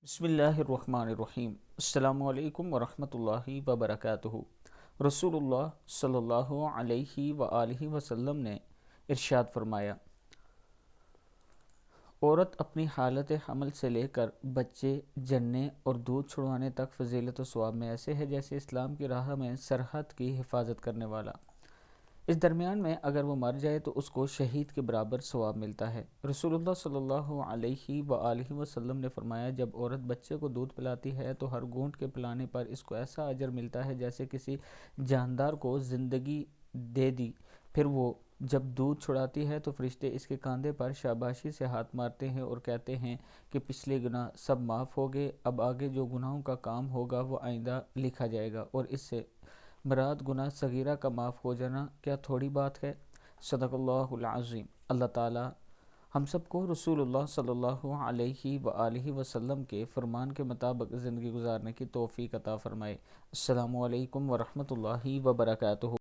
بسم اللہ الرحمن الرحیم۔ السلام علیکم ورحمۃ اللہ وبرکاتہ۔ رسول اللہ صلی اللہ علیہ وآلہ وسلم نے ارشاد فرمایا، عورت اپنی حالت حمل سے لے کر بچے جننے اور دودھ چھڑوانے تک فضیلت و ثواب میں ایسے ہے جیسے اسلام کی راہ میں سرحد کی حفاظت کرنے والا۔ اس درمیان میں اگر وہ مر جائے تو اس کو شہید کے برابر ثواب ملتا ہے۔ رسول اللہ صلی اللہ علیہ وآلہ وسلم نے فرمایا، جب عورت بچے کو دودھ پلاتی ہے تو ہر گھونٹ کے پلانے پر اس کو ایسا اجر ملتا ہے جیسے کسی جاندار کو زندگی دے دی۔ پھر وہ جب دودھ چھڑاتی ہے تو فرشتے اس کے کاندھے پر شاباشی سے ہاتھ مارتے ہیں اور کہتے ہیں کہ پچھلے گناہ سب معاف ہو گئے، اب آگے جو گناہوں کا کام ہوگا وہ آئندہ لکھا جائے گا، اور اس سے مراد گناہ صغیرہ کا معاف ہو جانا کیا تھوڑی بات ہے۔ صدق اللہ العظیم۔ اللہ تعالی ہم سب کو رسول اللہ صلی اللہ علیہ وآلہ وسلم کے فرمان کے مطابق زندگی گزارنے کی توفیق عطا فرمائے۔ السلام علیکم ورحمۃ اللہ وبرکاتہ۔